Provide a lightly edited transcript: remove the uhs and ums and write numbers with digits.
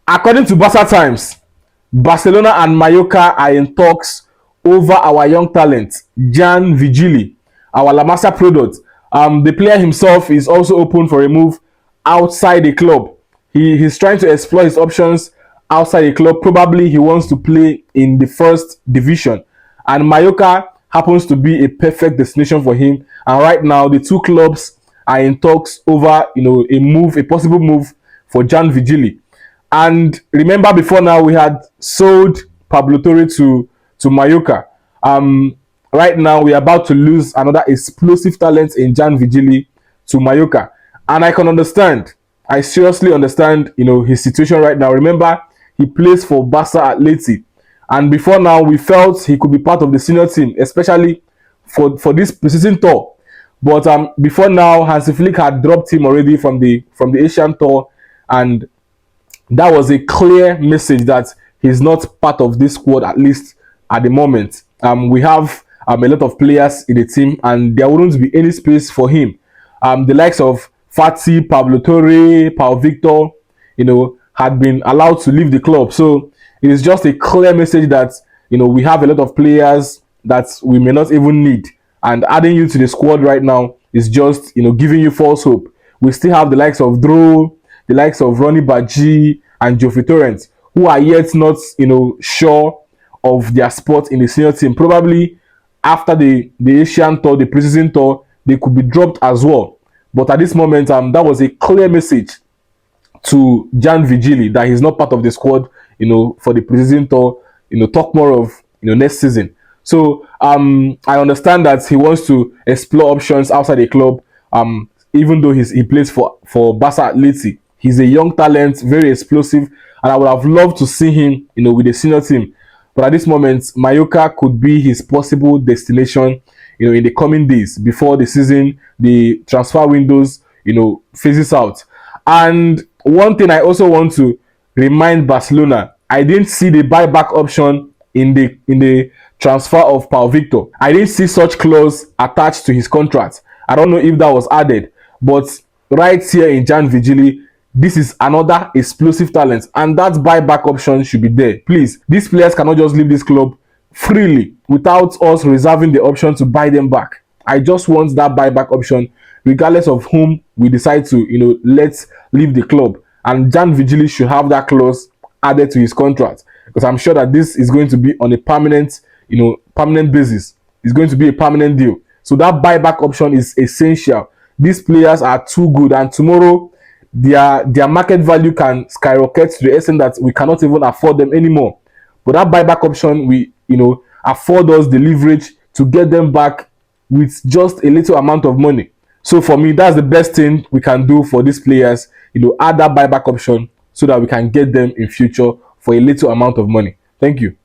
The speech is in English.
According to Barca Times, Barcelona and Mallorca are in talks over our young talent, Jan Virgili, our La Masia product. The player himself is also open for a move outside the club. He's trying to explore his options outside the club. Probably he wants to play in the first division. And Mallorca happens to be a perfect destination for him. And right now, the two clubs are in talks over, a possible move for Jan Virgili. And remember, before now, we had sold Pablo Torre to Mallorca. Right now, we are about to lose another explosive talent in Jan Virgili to Mallorca. And I can understand. I seriously understand, his situation right now. Remember, he plays for Barca Athletic. And before now, we felt he could be part of the senior team, especially for this preseason tour. But before now, Hansi Flick had dropped him already from the Asian tour, and that was a clear message that he's not part of this squad, at least at the moment. We have a lot of players in the team, and there wouldn't be any space for him. The likes of Fati, Pablo Torre, Pau Victor, had been allowed to leave the club. So it is just a clear message that we have a lot of players that we may not even need, and adding you to the squad right now is just giving you false hope. We still have the likes of Dro, the likes of Ronnie Baji and Geoffrey Torrens, who are yet not sure of their spot in the senior team. Probably after the Asian tour, the preseason tour, they could be dropped as well. But at this moment, that was a clear message to Jan Virgili that he's not part of the squad, for the preseason tour. Talk more of next season. So I understand that he wants to explore options outside the club. Even though he plays for Barca Athletic, he's a young talent, very explosive, and I would have loved to see him, with the senior team. But at this moment, Mallorca could be his possible destination, in the coming days before the season, the transfer windows, phases out. And one thing I also want to remind Barcelona, I didn't see the buyback option in the transfer of Pau Victor. I didn't see such clause attached to his contract. I don't know if that was added, but right here in Jan Virgili, this is another explosive talent, and that buyback option should be there. Please, these players cannot just leave this club freely without us reserving the option to buy them back. I just want that buyback option, regardless of whom we decide to, let leave the club. And Jan Virgili should have that clause added to his contract, because I'm sure that this is going to be on a permanent, permanent basis. It's going to be a permanent deal. So that buyback option is essential. These players are too good, and tomorrow their market value can skyrocket to the extent that we cannot even afford them anymore. But that buyback option, we afford us the leverage to get them back with just a little amount of money. So for me, that's the best thing we can do for these players. Add that buyback option so that we can get them in future for a little amount of money. Thank you.